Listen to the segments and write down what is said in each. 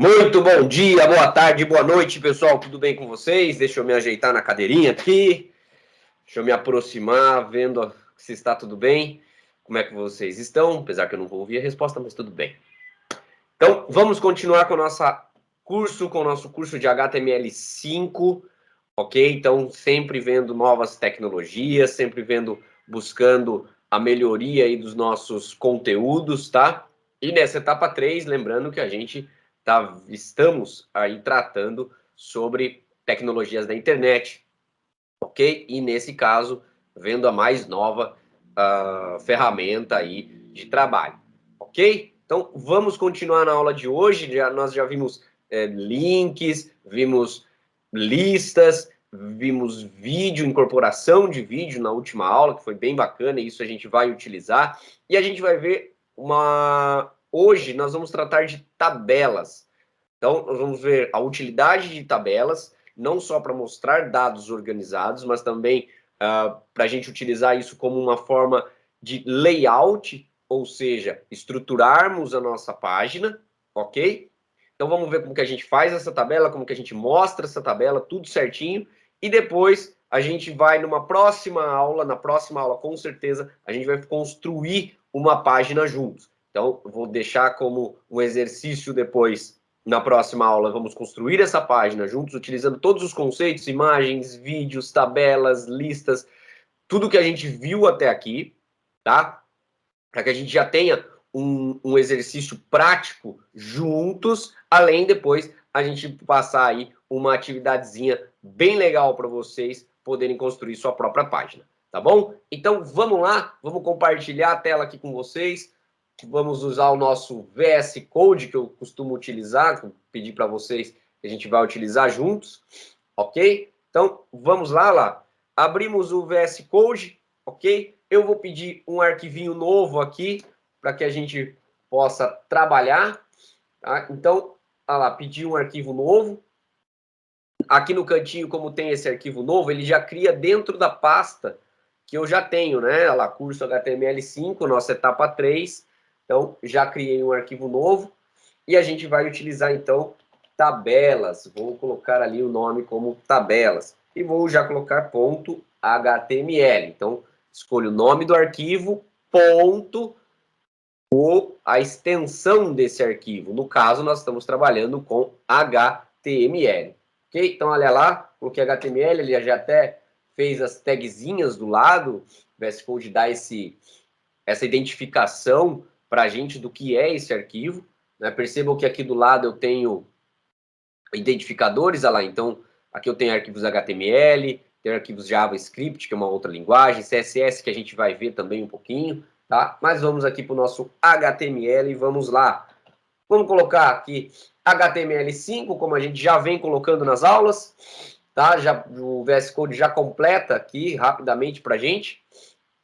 Muito bom dia, boa tarde, boa noite, pessoal. Tudo bem com vocês? Deixa eu me ajeitar na cadeirinha aqui. Deixa eu me aproximar, vendo se está tudo bem. Como é que vocês estão? Apesar que eu não vou ouvir a resposta, mas tudo bem. Então, vamos continuar com o nosso curso de HTML5, ok? Então, sempre vendo novas tecnologias, sempre buscando a melhoria aí dos nossos conteúdos, tá? E nessa etapa 3, lembrando que estamos aí tratando sobre tecnologias da internet, ok? E nesse caso, vendo a mais nova ferramenta aí de trabalho, ok? Então, vamos continuar na aula de hoje. Nós já vimos links, vimos listas, vimos vídeo, incorporação de vídeo na última aula, que foi bem bacana, e isso a gente vai utilizar. E a gente vai ver Hoje nós vamos tratar de tabelas. Então, nós vamos ver a utilidade de tabelas, não só para mostrar dados organizados, mas também para a gente utilizar isso como uma forma de layout, ou seja, estruturarmos a nossa página, ok? Então, vamos ver como que a gente faz essa tabela, como que a gente mostra essa tabela, tudo certinho, e depois a gente vai na próxima aula, com certeza, a gente vai construir uma página juntos. Então, eu vou deixar como um exercício depois. Na próxima aula, vamos construir essa página juntos, utilizando todos os conceitos, imagens, vídeos, tabelas, listas, tudo que a gente viu até aqui, tá? Para que a gente já tenha um exercício prático juntos, além depois a gente passar aí uma atividadezinha bem legal para vocês poderem construir sua própria página, tá bom? Então, vamos lá, vamos compartilhar a tela aqui com vocês. Vamos usar o nosso VS Code, que eu costumo utilizar, que eu pedi para vocês que a gente vai utilizar juntos, ok? Então, vamos lá. Abrimos o VS Code, ok? Eu vou pedir um arquivinho novo aqui, para que a gente possa trabalhar, tá? Então, pedi um arquivo novo. Aqui no cantinho, como tem esse arquivo novo, ele já cria dentro da pasta que eu já tenho, né? Olha lá, curso HTML5, nossa etapa 3. Então, já criei um arquivo novo e a gente vai utilizar, então, tabelas. Vou colocar ali o nome como tabelas. E vou já colocar ponto .html. Então, escolho o nome do arquivo, ponto, ou a extensão desse arquivo. No caso, nós estamos trabalhando com HTML. Ok? Então, olha lá, coloquei HTML, ele já até fez as tagzinhas do lado. O VS Code dá essa identificação para a gente do que é esse arquivo. Né? Percebam que aqui do lado eu tenho identificadores, olha lá, então aqui eu tenho arquivos HTML, tenho arquivos JavaScript, que é uma outra linguagem, CSS, que a gente vai ver também um pouquinho, tá? Mas vamos aqui para o nosso HTML e vamos lá. Vamos colocar aqui HTML5, como a gente já vem colocando nas aulas, tá? O VS Code já completa aqui rapidamente para a gente.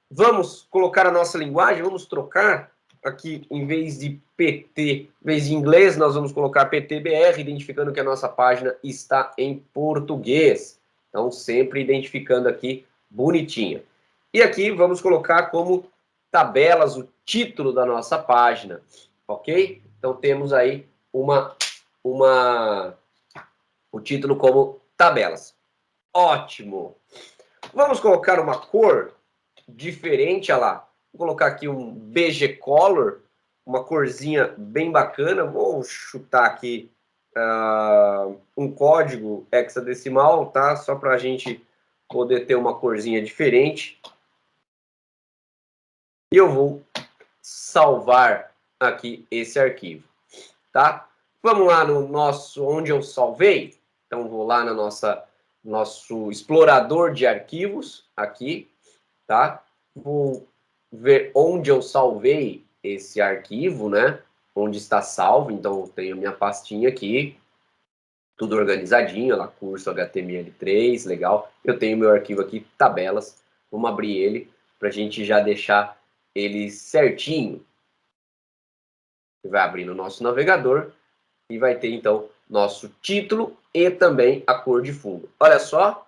Vamos colocar a nossa linguagem, vamos trocar aqui, em vez de PT, em vez de inglês, nós vamos colocar PTBR, identificando que a nossa página está em português. Então, sempre identificando aqui bonitinho. E aqui vamos colocar como tabelas o título da nossa página, ok? Então, temos aí o título como tabelas. Ótimo! Vamos colocar uma cor diferente, olha lá. Vou colocar aqui um BG Color, uma corzinha bem bacana. Vou chutar aqui um código hexadecimal, tá? Só para a gente poder ter uma corzinha diferente. E eu vou salvar aqui esse arquivo, tá? Vamos lá no onde eu salvei. Então, vou lá no nosso explorador de arquivos, aqui, tá? Vou ver onde eu salvei esse arquivo, né? Onde está salvo. Então, eu tenho a minha pastinha aqui, tudo organizadinho, lá, curso HTML3, legal. Eu tenho meu arquivo aqui, tabelas. Vamos abrir ele para a gente já deixar ele certinho. Vai abrir no nosso navegador e vai ter, então, nosso título e também a cor de fundo. Olha só,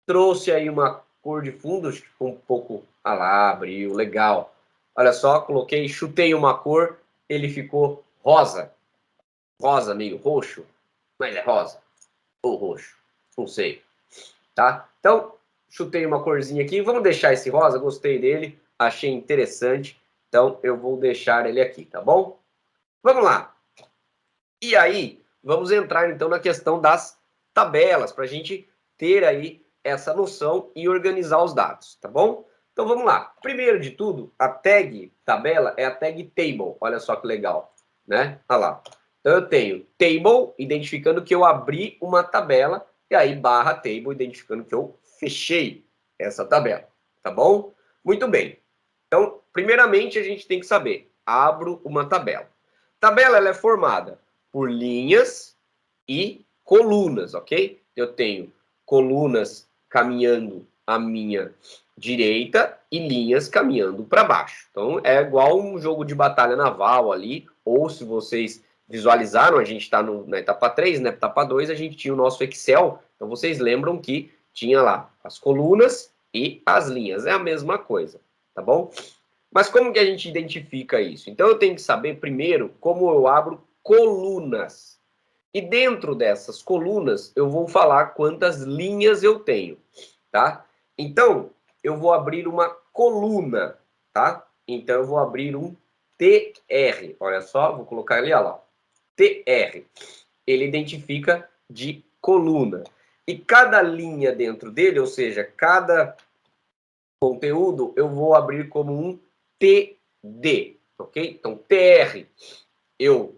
trouxe aí uma cor de fundo, acho que ficou um pouco... Ah lá, abriu, legal. Olha só, chutei uma cor, ele ficou rosa. rosa, meio roxo, mas é rosa ou roxo, não sei, tá? Então, chutei uma corzinha aqui, vamos deixar esse rosa, gostei dele, achei interessante, então eu vou deixar ele aqui, tá bom? Vamos lá. E aí, vamos entrar então na questão das tabelas, para a gente ter aí essa noção e organizar os dados, tá bom? Então vamos lá. Primeiro de tudo, a tag tabela é a tag table. Olha só que legal, né? Olha lá. Então eu tenho table, identificando que eu abri uma tabela, e aí barra table, identificando que eu fechei essa tabela, tá bom? Muito bem. Então, primeiramente a gente tem que saber, abro uma tabela. Tabela ela é formada por linhas e colunas, ok? Eu tenho colunas caminhando à minha direita e linhas caminhando para baixo. Então é igual um jogo de batalha naval ali, ou se vocês visualizaram, a gente está na etapa 3, na etapa 2 a gente tinha o nosso Excel, então vocês lembram que tinha lá as colunas e as linhas, é a mesma coisa, tá bom? Mas como que a gente identifica isso? Então eu tenho que saber primeiro como eu abro colunas. E dentro dessas colunas eu vou falar quantas linhas eu tenho, tá? Então eu vou abrir uma coluna, tá? Então eu vou abrir um TR. Olha só, vou colocar ali, olha lá. TR. Ele identifica de coluna. E cada linha dentro dele, ou seja, cada conteúdo, eu vou abrir como um TD, ok? Então, TR, eu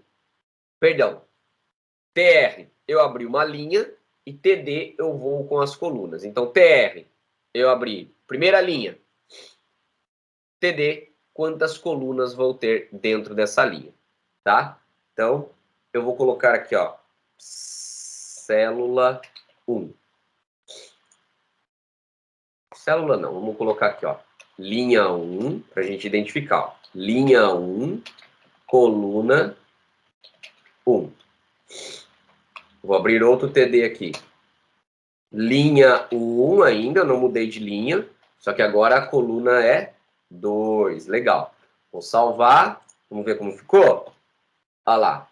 abri uma linha e TD eu vou com as colunas. Então, TR, eu abri primeira linha. TD, quantas colunas vou ter dentro dessa linha, tá? Então, eu vou colocar aqui, ó, célula 1. Célula não, vamos colocar aqui, ó, linha 1, para a gente identificar, ó. Linha 1, coluna 1. Vou abrir outro TD aqui. Linha 1 ainda, não mudei de linha, só que agora a coluna é 2. Legal. Vou salvar, vamos ver como ficou? Olha lá,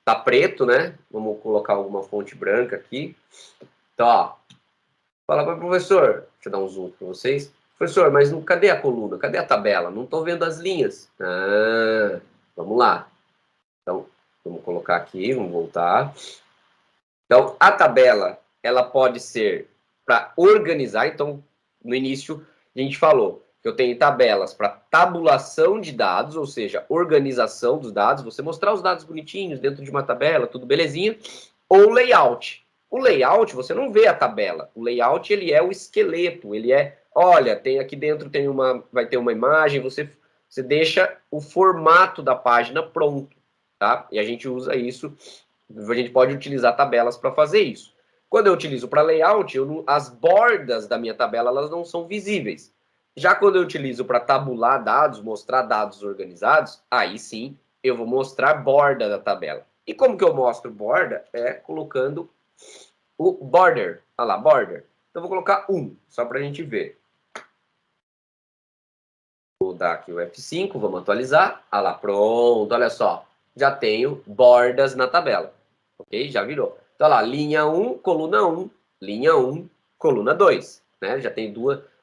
tá preto, né? Vamos colocar alguma fonte branca aqui. Então, ó, fala para o professor, deixa eu dar um zoom para vocês. Professor, mas não, cadê a coluna? Cadê a tabela? Não estou vendo as linhas. Ah, vamos lá. Então, vamos colocar aqui, vamos voltar. Então, a tabela, ela pode ser para organizar. Então, no início, a gente falou que eu tenho tabelas para tabulação de dados, ou seja, organização dos dados, você mostrar os dados bonitinhos dentro de uma tabela, tudo belezinha, ou layout. O layout, você não vê a tabela. O layout, ele é o esqueleto, ele é, olha, tem aqui dentro vai ter uma imagem, você deixa o formato da página pronto, tá? E a gente usa isso. A gente pode utilizar tabelas para fazer isso. Quando eu utilizo para layout, as bordas da minha tabela elas não são visíveis. Já quando eu utilizo para tabular dados, mostrar dados organizados, aí sim eu vou mostrar borda da tabela. E como que eu mostro borda? É colocando o border. Olha lá, border. Então eu vou colocar 1, só para a gente ver. Vou dar aqui o F5, vamos atualizar. Olha lá, pronto, olha só. Já tenho bordas na tabela. Ok? Já virou. Então, olha lá, linha 1, coluna 1, linha 1, coluna 2. Né? Já tem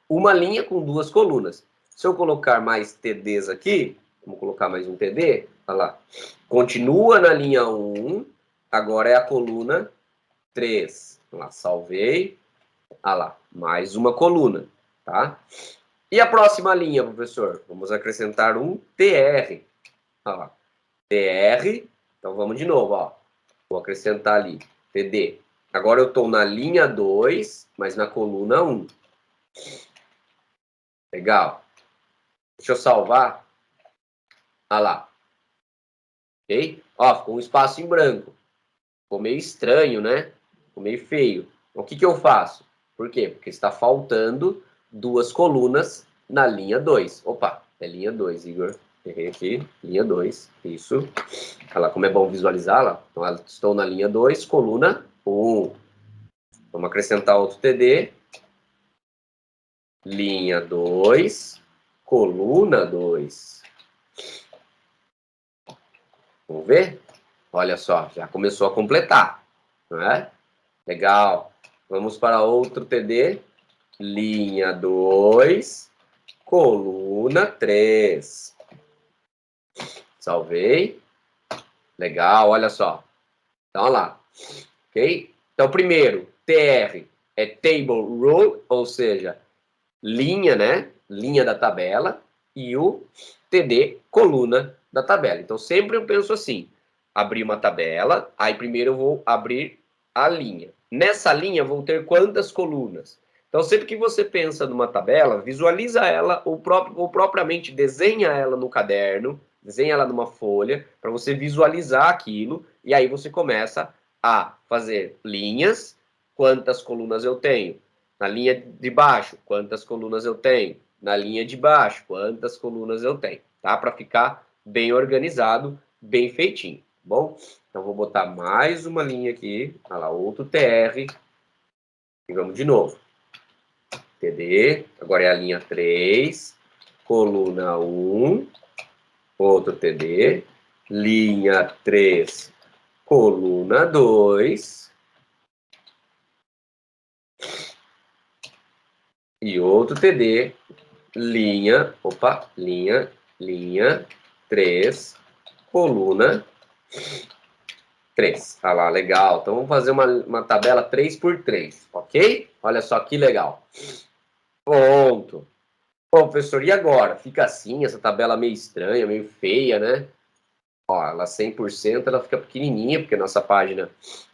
uma linha com duas colunas. Se eu colocar mais TDs aqui, vamos colocar mais um TD, olha lá. Continua na linha 1, agora é a coluna 3. Olha lá, salvei. Olha lá, mais uma coluna, tá? E a próxima linha, professor? Vamos acrescentar um TR. Olha lá, TR. Então vamos de novo, ó. Vou acrescentar ali, TD. Agora eu estou na linha 2, mas na coluna 1. Legal. Deixa eu salvar. Olha lá. Ok? Ó, ficou um espaço em branco. Ficou meio estranho, né? Ficou meio feio. O que eu faço? Por quê? Porque está faltando duas colunas na linha 2. Opa, é linha 2, Igor. Errei aqui. Linha 2. Isso. Olha lá como é bom visualizar lá. Então, estou na linha 2, coluna 1. Vamos acrescentar outro TD. Linha 2, coluna 2. Vamos ver? Olha só, já começou a completar, não é? Legal. Vamos para outro TD. Linha 2, coluna 3. Salvei. Legal, olha só. Então, olha lá. Ok? Então, primeiro, TR é Table Row, ou seja, linha, né? Linha da tabela. E o TD, coluna da tabela. Então, sempre eu penso assim, abrir uma tabela, aí primeiro eu vou abrir a linha. Nessa linha vou ter quantas colunas? Então, sempre que você pensa numa tabela, visualiza ela ou propriamente desenha ela no caderno, desenha ela numa folha, para você visualizar aquilo, e aí você começa a fazer linhas, quantas colunas eu tenho? Na linha de baixo, quantas colunas eu tenho? Na linha de baixo, quantas colunas eu tenho? Tá? Para ficar bem organizado, bem feitinho, tá bom? Então, vou botar mais uma linha aqui, olha lá, outro TR, e vamos de novo. TD, agora é a linha 3, coluna 1, outro TD, linha 3, coluna 2, e outro TD, linha 3, coluna 3. Ah lá, legal. Então vamos fazer uma tabela 3x3, ok? Olha só que legal. Pronto. Bom, professor, e agora? Fica assim, essa tabela meio estranha, meio feia, né? Ó, ela 100%, ela fica pequenininha, porque nossa página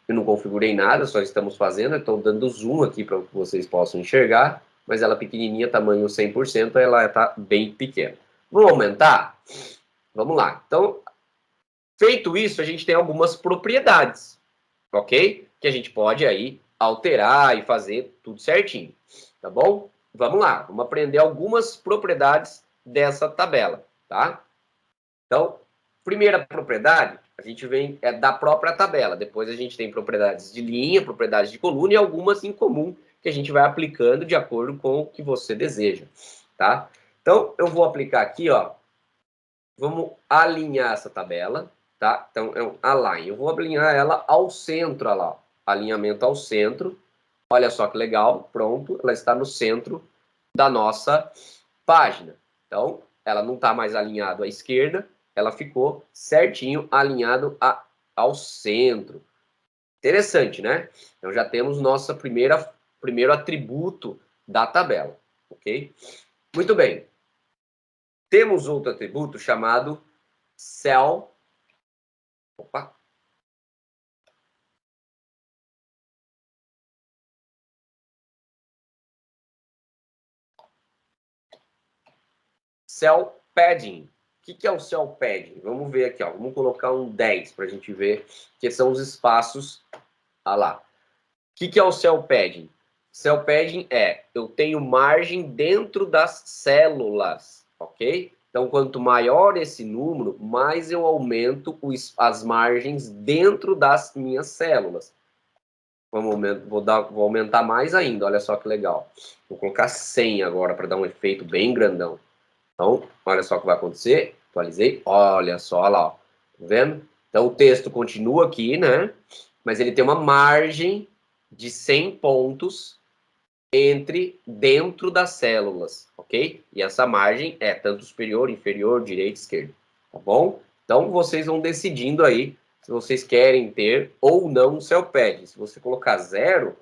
eu não configurei nada, só estamos fazendo, estou dando zoom aqui para que vocês possam enxergar, mas ela pequenininha, tamanho 100%, ela está bem pequena. Vamos aumentar? Vamos lá. Então, feito isso, a gente tem algumas propriedades, ok? Que a gente pode aí alterar e fazer tudo certinho, tá bom? Vamos lá, vamos aprender algumas propriedades dessa tabela, tá? Então, primeira propriedade, a gente vem da própria tabela. Depois a gente tem propriedades de linha, propriedades de coluna e algumas em comum que a gente vai aplicando de acordo com o que você deseja, tá? Então, eu vou aplicar aqui, ó. Vamos alinhar essa tabela, tá? Então, é um align. Eu vou alinhar ela ao centro, olha lá. Alinhamento ao centro. Olha só que legal, pronto. Ela está no centro da nossa página. Então, ela não está mais alinhada à esquerda, ela ficou certinho alinhado ao centro. Interessante, né? Então, já temos nosso primeiro atributo da tabela, ok? Muito bem. Temos outro atributo chamado cell. Opa. Cell padding. O que é o cell padding? Vamos ver aqui, ó. Vamos colocar um 10 para a gente ver que são os espaços. Ah lá. O que é o cell padding? Cell padding é, eu tenho margem dentro das células, ok? Então, quanto maior esse número, mais eu aumento as margens dentro das minhas células. Vou aumentar mais ainda, olha só que legal. Vou colocar 100 agora para dar um efeito bem grandão. Então, olha só o que vai acontecer. Atualizei. Olha só, olha lá. Ó. Tá vendo? Então, o texto continua aqui, né? Mas ele tem uma margem de 100 pontos dentro das células, ok? E essa margem é tanto superior, inferior, direita, esquerda, tá bom? Então, vocês vão decidindo aí se vocês querem ter ou não o cell pad. Se você colocar 0,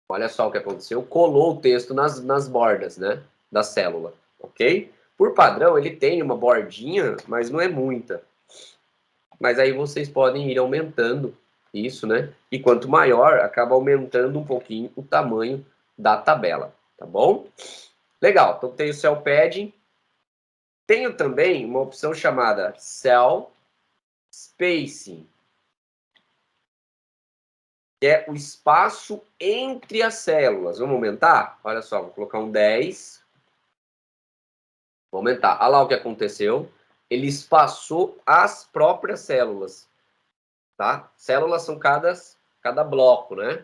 olha só o que aconteceu, colou o texto nas bordas, né, da célula, ok? Por padrão, ele tem uma bordinha, mas não é muita. Mas aí vocês podem ir aumentando isso, né? E quanto maior, acaba aumentando um pouquinho o tamanho da tabela, tá bom? Legal, então tem o cell padding. Tenho também uma opção chamada cell spacing, que é o espaço entre as células. Vamos aumentar? Olha só, vou colocar um 10. Vou aumentar. Olha lá o que aconteceu. Ele espaçou as próprias células, tá? Células são cada bloco, né?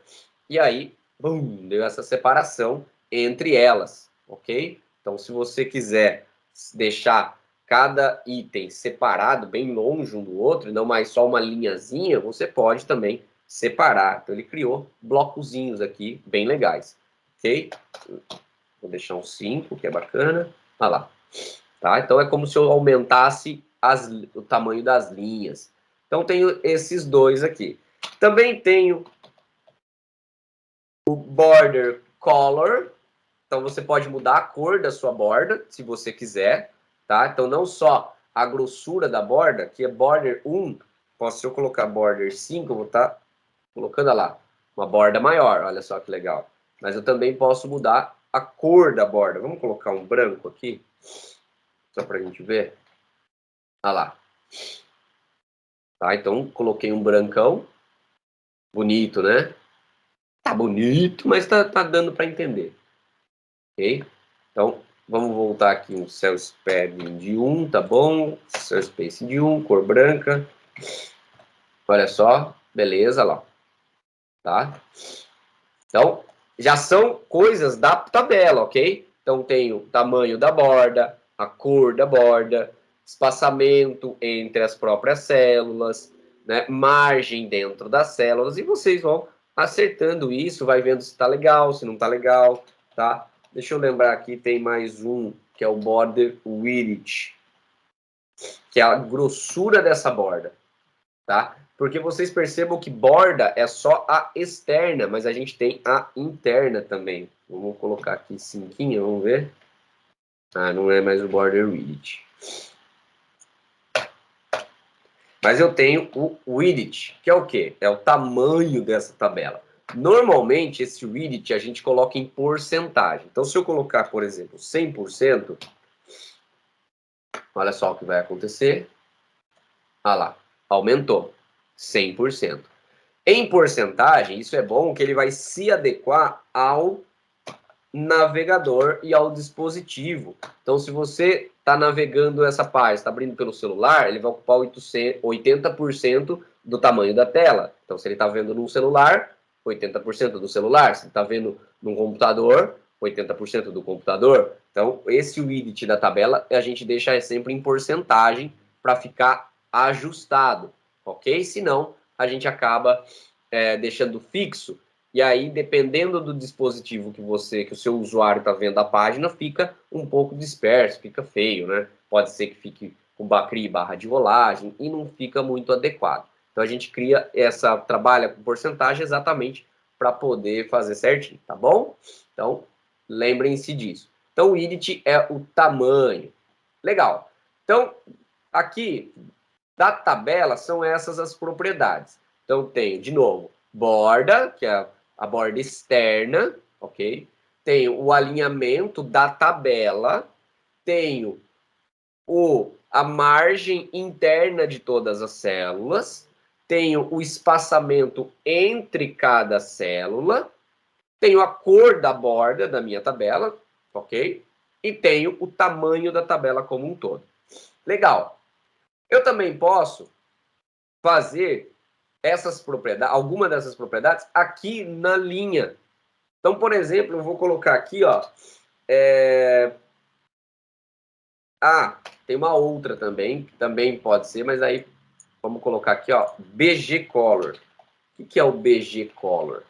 E aí, bum, deu essa separação entre elas, ok? Então, se você quiser deixar cada item separado, bem longe um do outro, e não mais só uma linhazinha, você pode também separar. Então, ele criou blocozinhos aqui, bem legais, ok? Vou deixar um 5, que é bacana. Olha lá. Tá? Então, é como se eu aumentasse o tamanho das linhas. Então, tenho esses dois aqui. Também tenho o border color. Então, você pode mudar a cor da sua borda, se você quiser. Tá? Então, não só a grossura da borda, que é border 1. Se eu colocar border 5, eu vou estar colocando lá uma borda maior. Olha só que legal. Mas eu também posso mudar a cor da borda. Vamos colocar um branco aqui, só para a gente ver. Olha lá. Tá? Então, coloquei um brancão. Bonito, né? Tá bonito, mas tá dando para entender. Ok? Então, vamos voltar aqui um cell padding de 1, tá bom? Cell space de 1, cor branca. Olha só, beleza lá. Tá? Então, já são coisas da tabela, ok? Então, tem o tamanho da borda, a cor da borda, espaçamento entre as próprias células, né? Margem dentro das células, e vocês vão acertando isso, vai vendo se está legal, se não está legal, tá? Deixa eu lembrar aqui, tem mais um, que é o border width, que é a grossura dessa borda, tá? Porque vocês percebam que borda é só a externa, mas a gente tem a interna também. Vamos colocar aqui 5, vamos ver. Ah, não é mais o border width. Mas eu tenho o width, que é o quê? É o tamanho dessa tabela. Normalmente, esse width a gente coloca em porcentagem. Então, se eu colocar, por exemplo, 100%, olha só o que vai acontecer. Ah lá, aumentou 100%. Em porcentagem, isso é bom que ele vai se adequar ao navegador e ao dispositivo. Então, se você está navegando essa página, está abrindo pelo celular, ele vai ocupar 80% do tamanho da tela. Então, se ele está vendo num celular, 80% do celular. Se ele está vendo num computador, 80% do computador. Então, esse width da tabela, a gente deixa sempre em porcentagem para ficar ajustado, ok? Senão, a gente acaba deixando fixo. E aí, dependendo do dispositivo que o seu usuário está vendo a página, fica um pouco disperso, fica feio, né? Pode ser que fique com crie barra de rolagem e não fica muito adequado. Então a gente trabalha com porcentagem exatamente para poder fazer certinho, tá bom? Então, lembrem-se disso. Então, o width é o tamanho. Legal. Então, aqui da tabela são essas as propriedades. Então, tem, de novo, borda, que é a borda externa, ok? Tenho o alinhamento da tabela, tenho a margem interna de todas as células, tenho o espaçamento entre cada célula, tenho a cor da borda da minha tabela, ok? E tenho o tamanho da tabela como um todo. Legal. Eu também posso fazer essas propriedades, alguma dessas propriedades aqui na linha. Então, por exemplo, eu vou colocar aqui, ó, tem uma outra também, que também pode ser, mas aí vamos colocar aqui, ó, BG Color. O que é o BG Color?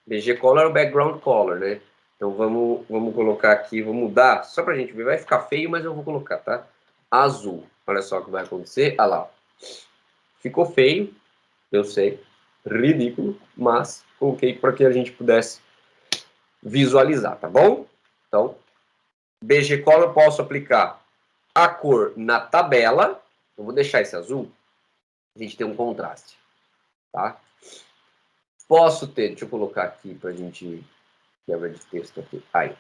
BG Color é o background color, né? Então vamos colocar aqui, vou mudar, só pra gente ver, vai ficar feio, mas eu vou colocar, tá? Azul. Olha só o que vai acontecer, olha lá. Ficou feio, eu sei, ridículo, mas coloquei para que a gente pudesse visualizar, tá bom? Então, BG Color eu posso aplicar a cor na tabela. Eu vou deixar esse azul, a gente tem um contraste, tá? Posso ter, deixa eu colocar aqui para a gente quebra de texto aqui. Aí.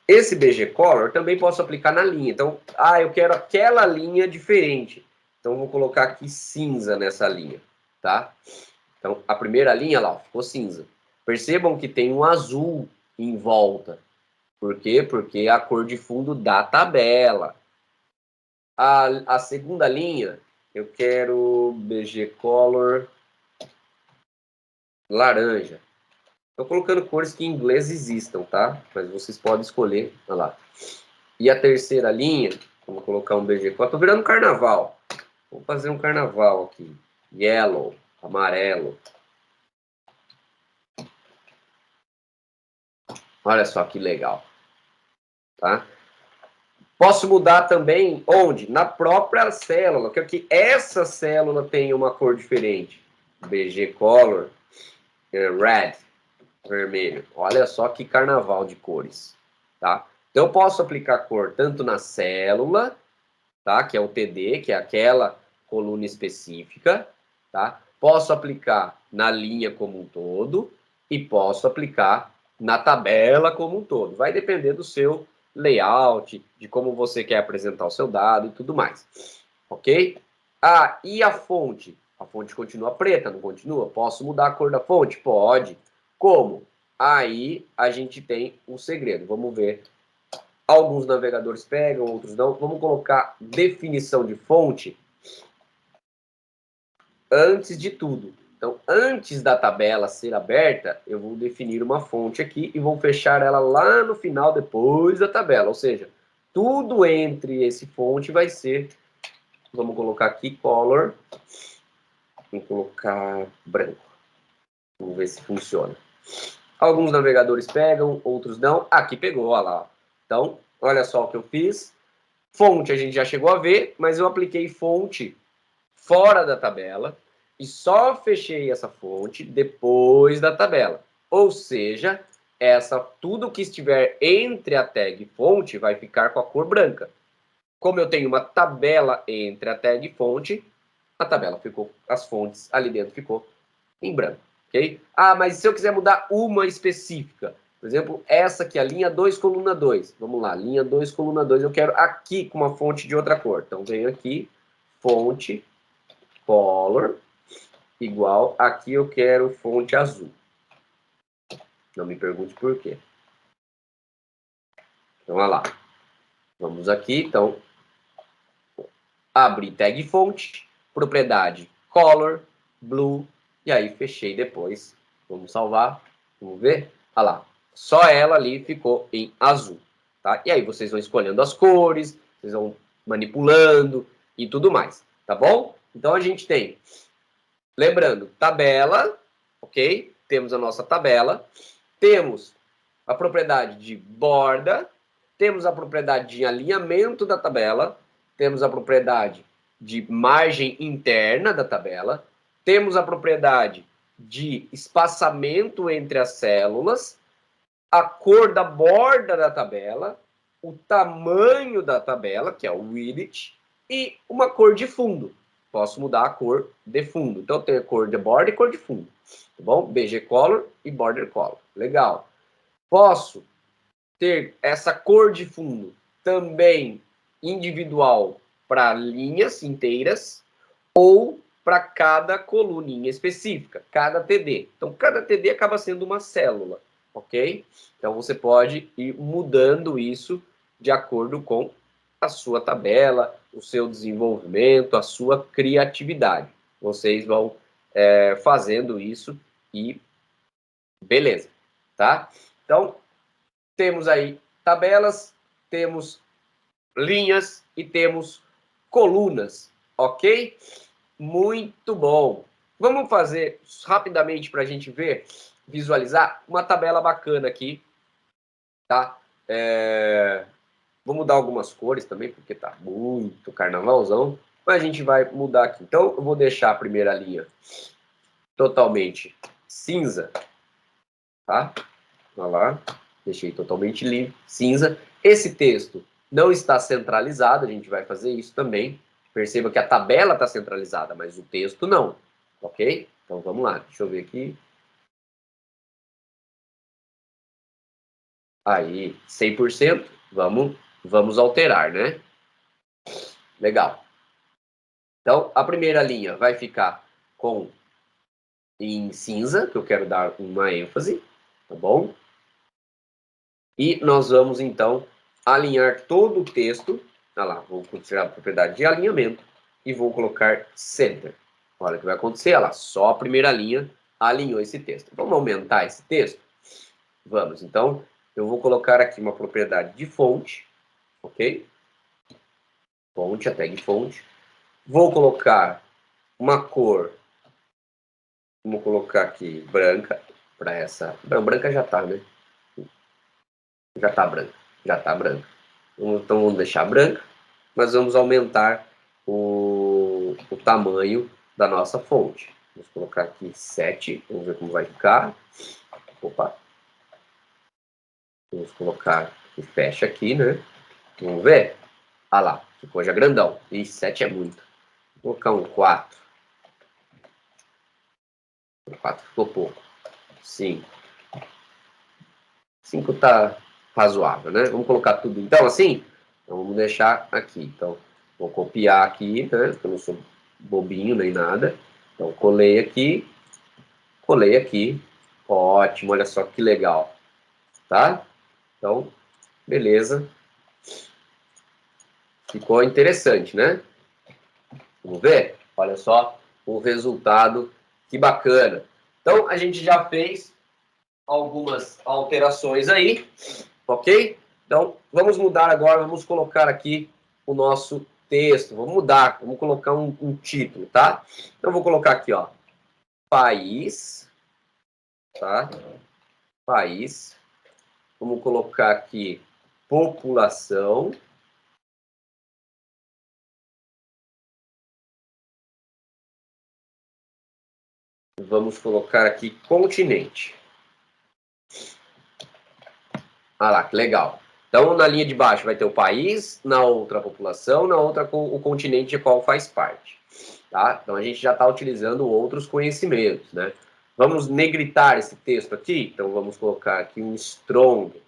Esse BG Color também posso aplicar na linha. Então, eu quero aquela linha diferente. Então, vou colocar aqui cinza nessa linha, tá? Então, a primeira linha lá, ó, ficou cinza. Percebam que tem um azul em volta. Por quê? Porque é a cor de fundo da tabela. A segunda linha, eu quero BG Color laranja. Estou colocando cores que em inglês existam, tá? Mas vocês podem escolher. Olha lá. E a terceira linha, Vou colocar um BG4. Tô virando carnaval. Vou fazer um carnaval aqui. Yellow, amarelo. Olha só que legal. Tá? Posso mudar também onde? Na própria célula. Quero que essa célula tenha uma cor diferente. BG Color, Red, vermelho. Olha só que carnaval de cores. Tá? Então eu posso aplicar cor tanto na célula, tá? Que é o TD, que é aquela coluna específica. Tá? Posso aplicar na linha como um todo e posso aplicar na tabela como um todo. Vai depender do seu layout, de como você quer apresentar o seu dado e tudo mais. Ok? Ah, e a fonte? A fonte continua preta, não continua? Posso mudar a cor da fonte? Pode. Como? Aí a gente tem um segredo. Vamos ver. Alguns navegadores pegam, outros não. Vamos colocar definição de fonte antes de tudo. Então, antes da tabela ser aberta, eu vou definir uma fonte aqui e vou fechar ela lá no final, depois da tabela. Ou seja, tudo entre esse fonte vai ser, vamos colocar aqui, color, vou colocar branco. Vamos ver se funciona. Alguns navegadores pegam, outros não. Aqui pegou, olha lá. Então, olha só o que eu fiz. Fonte a gente já chegou a ver, mas eu apliquei fonte fora da tabela e só fechei essa fonte depois da tabela. Ou seja, tudo que estiver entre a tag fonte vai ficar com a cor branca. Como eu tenho uma tabela entre a tag fonte, a tabela ficou, as fontes ali dentro ficou em branco, ok? Ah, mas se eu quiser mudar uma específica, por exemplo, essa aqui, a linha 2, coluna 2. Vamos lá, linha 2, coluna 2, eu quero aqui com uma fonte de outra cor. Então, venho aqui, fonte, color, igual, aqui eu quero fonte azul. Não me pergunte por quê. Então, olha lá. Vamos aqui, então, abrir tag fonte, propriedade color, blue, e aí fechei depois. Vamos salvar, vamos ver. Olha lá, só ela ali ficou em azul. Tá? E aí vocês vão escolhendo as cores, vocês vão manipulando e tudo mais, tá bom? Então a gente tem, lembrando, tabela, ok? Temos a nossa tabela, temos a propriedade de borda, temos a propriedade de alinhamento da tabela, temos a propriedade de margem interna da tabela, temos a propriedade de espaçamento entre as células, a cor da borda da tabela, o tamanho da tabela, que é o width, e uma cor de fundo. Posso mudar a cor de fundo. Então, eu tenho cor de borda e cor de fundo. Tá bom? BG Color e Border Color. Legal. Posso ter essa cor de fundo também individual para linhas inteiras ou para cada coluninha específica, cada TD. Então, cada TD acaba sendo uma célula, ok? Então, você pode ir mudando isso de acordo com a sua tabela, o seu desenvolvimento, a sua criatividade. Vocês vão fazendo isso e beleza, tá? Então, temos aí tabelas, temos linhas e temos colunas, ok? Muito bom. Vamos fazer rapidamente para a gente ver, visualizar uma tabela bacana aqui, tá? Vou mudar algumas cores também, porque tá muito carnavalzão, mas a gente vai mudar aqui. Então, eu vou deixar a primeira linha totalmente cinza, tá? Olha lá, deixei totalmente livre, cinza. Esse texto não está centralizado, a gente vai fazer isso também. Perceba que a tabela está centralizada, mas o texto não, ok? Então vamos lá, deixa eu ver aqui. Aí, 100%, vamos alterar, né? Legal. Então, a primeira linha vai ficar em cinza, que eu quero dar uma ênfase, tá bom? E nós vamos, então, alinhar todo o texto. Olha lá, vou tirar a propriedade de alinhamento e vou colocar center. Olha o que vai acontecer, olha lá, só a primeira linha alinhou esse texto. Vamos aumentar esse texto? Vamos, então, eu vou colocar aqui uma propriedade de fonte, ok? Fonte, a tag fonte. Vou colocar uma cor. Vamos colocar aqui branca para essa. Não, branca já tá, né? Já tá branca. Já tá branca. Então vamos deixar branca, mas vamos aumentar o tamanho da nossa fonte. Vamos colocar aqui 7. Vamos ver como vai ficar. Opa. Vamos colocar e fecha aqui, né? Vamos ver? Ah lá, ficou já grandão. Ih, 7 é muito. Vou colocar um 4. O 4 ficou pouco. 5. 5 tá razoável, né? Vamos colocar tudo então assim? Então vamos deixar aqui. Então, vou copiar aqui, né? Porque eu não sou bobinho nem nada. Então, colei aqui. Colei aqui. Ótimo, olha só que legal. Tá? Então, beleza. Ficou interessante, né? Vamos ver? Olha só o resultado, que bacana. Então, a gente já fez algumas alterações aí, ok? Então, vamos mudar agora, vamos colocar aqui o nosso texto. Vamos mudar, vamos colocar um título, tá? Então, vou colocar aqui, ó, país, tá? País. Vamos colocar aqui população. Vamos colocar aqui continente. Ah lá, que legal. Então, na linha de baixo vai ter o país, na outra a população, na outra o continente de qual faz parte. Tá? Então, a gente já está utilizando outros conhecimentos, né? Vamos negritar esse texto aqui? Então, vamos colocar aqui um strong.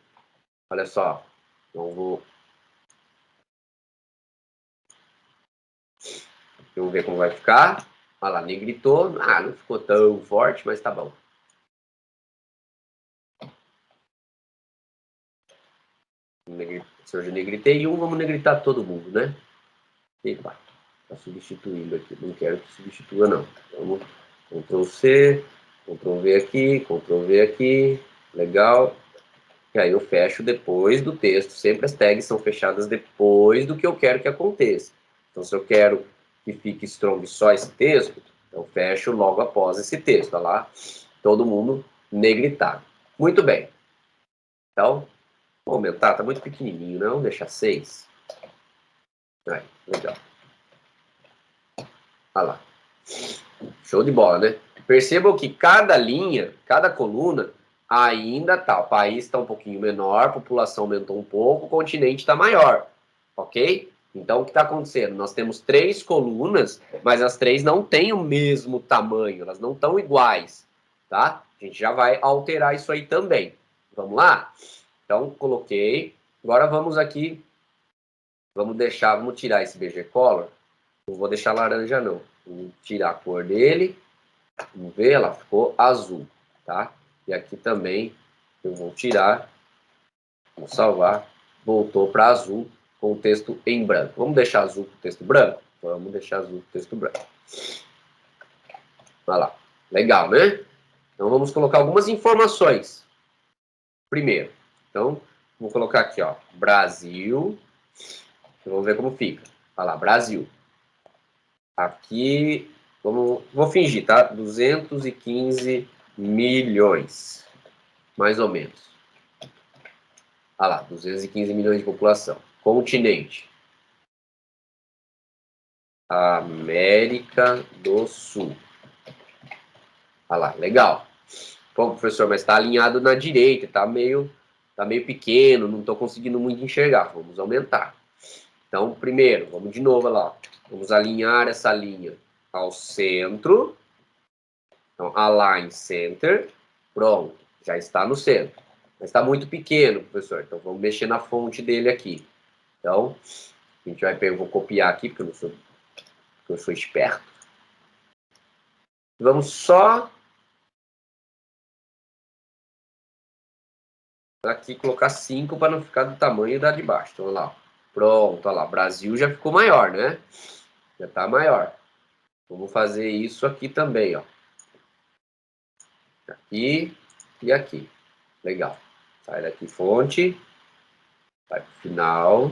Olha só. Então, vamos ver como vai ficar. Olha lá, negritou. Ah, não ficou tão forte, mas tá bom. Se eu já negritei um, vamos negritar todo mundo, né? Epa, está substituindo aqui. Não quero que substitua, não. Vamos Ctrl C, Ctrl V aqui, Ctrl V aqui. Legal. E aí eu fecho depois do texto. Sempre as tags são fechadas depois do que eu quero que aconteça. Então, se eu quero que fique strong só esse texto, eu fecho logo após esse texto. Olha lá, todo mundo negritado. Muito bem. Então, vou aumentar. Está muito pequenininho, não? Deixar 6. Aí, legal. Olha lá. Show de bola, né? Percebam que cada linha, cada coluna, ainda tá. O país está um pouquinho menor, a população aumentou um pouco, o continente está maior. Ok? Então, o que está acontecendo? Nós temos 3 colunas, mas as 3 não têm o mesmo tamanho, elas não estão iguais. Tá? A gente já vai alterar isso aí também. Vamos lá? Então, coloquei. Agora vamos aqui. Vamos tirar esse BG Color. Não vou deixar laranja, não. Vou tirar a cor dele. Vamos ver, ela ficou azul, tá? E aqui também eu vou tirar, vou salvar, voltou para azul com o texto em branco. Vamos deixar azul com o texto branco? Vamos deixar azul com o texto branco. Olha lá, legal, né? Então vamos colocar algumas informações. Primeiro, então vou colocar aqui, ó, Brasil. Vamos ver como fica. Olha lá, Brasil. Aqui, vou fingir, tá? 215 milhões, mais ou menos. Ah lá, 215 milhões de população. Continente. América do Sul. Ah lá, legal. Pô, professor, mas está alinhado na direita, tá meio pequeno, não estou conseguindo muito enxergar. Vamos aumentar. Então, primeiro, vamos de novo lá. Vamos alinhar essa linha ao centro. Então, align center. Pronto, já está no centro. Mas está muito pequeno, professor. Então, vamos mexer na fonte dele aqui. Então, a gente vai, eu vou copiar aqui, porque eu sou esperto. Vamos só aqui colocar 5 para não ficar do tamanho da de baixo. Então, olha lá. Pronto, olha lá. Brasil já ficou maior, né? Já está maior. Vamos fazer isso aqui também, ó. Aqui e aqui. Legal. Sai daqui fonte. Vai para o final.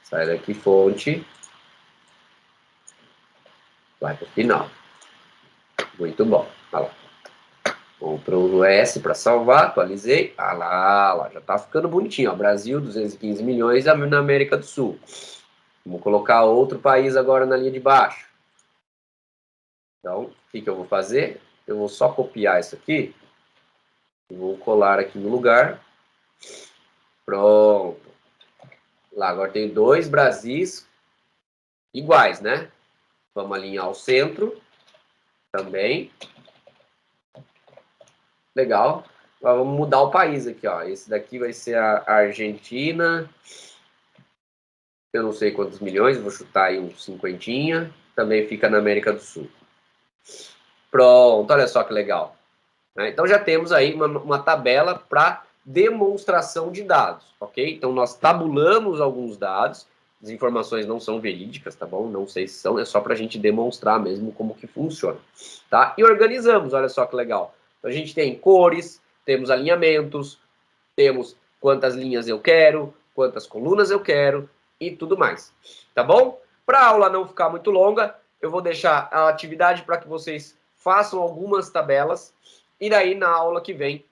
Sai daqui, fonte. Vai para o final. Muito bom. Olha lá. Ctrl S para salvar, atualizei. Ah lá, já tá ficando bonitinho. Ó. Brasil, 215 milhões na América do Sul. Vamos colocar outro país agora na linha de baixo. Então, o que eu vou fazer? Eu vou só copiar isso aqui. E vou colar aqui no lugar. Pronto. Lá, agora tem 2 Brasis iguais, né? Vamos alinhar ao centro. Também. Legal. Agora vamos mudar o país aqui, ó. Esse daqui vai ser a Argentina. Eu não sei quantos milhões, vou chutar aí uns 50. Também fica na América do Sul. Pronto, olha só que legal. Então já temos aí uma tabela para demonstração de dados, ok? Então nós tabulamos alguns dados, as informações não são verídicas, tá bom? Não sei se são, é só para a gente demonstrar mesmo como que funciona, tá? E organizamos, olha só que legal. Então, a gente tem cores, temos alinhamentos, temos quantas linhas eu quero, quantas colunas eu quero e tudo mais, tá bom? Para a aula não ficar muito longa, eu vou deixar a atividade para que vocês façam algumas tabelas e daí na aula que vem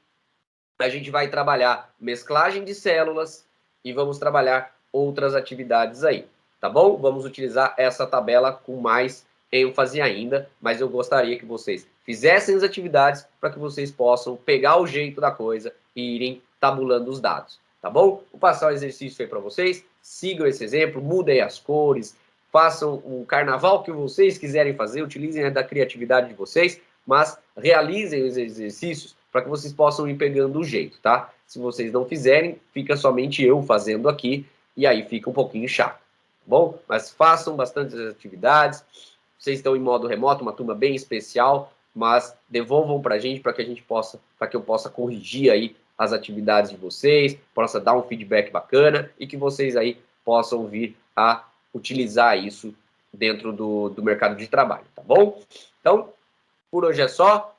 a gente vai trabalhar mesclagem de células e vamos trabalhar outras atividades aí, tá bom? Vamos utilizar essa tabela com mais ênfase ainda, mas eu gostaria que vocês fizessem as atividades para que vocês possam pegar o jeito da coisa e irem tabulando os dados, tá bom? Vou passar o exercício aí para vocês, sigam esse exemplo, mudem as cores, façam o carnaval que vocês quiserem fazer, utilizem a da criatividade de vocês, mas realizem os exercícios para que vocês possam ir pegando o jeito, tá? Se vocês não fizerem, fica somente eu fazendo aqui e aí fica um pouquinho chato, tá bom? Mas façam bastante atividades. Vocês estão em modo remoto, uma turma bem especial, mas devolvam para a gente para que eu possa corrigir aí as atividades de vocês, possa dar um feedback bacana e que vocês aí possam vir a utilizar isso dentro do mercado de trabalho, tá bom? Então, por hoje é só.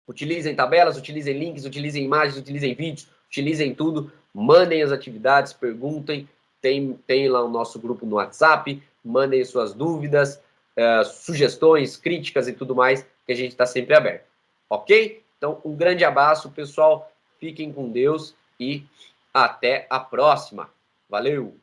Utilizem tabelas, utilizem links, utilizem imagens, utilizem vídeos, utilizem tudo. Mandem as atividades, perguntem. Tem lá o nosso grupo no WhatsApp. Mandem suas dúvidas, sugestões, críticas e tudo mais, que a gente está sempre aberto. Ok? Então, um grande abraço, pessoal. Fiquem com Deus e até a próxima. Valeu!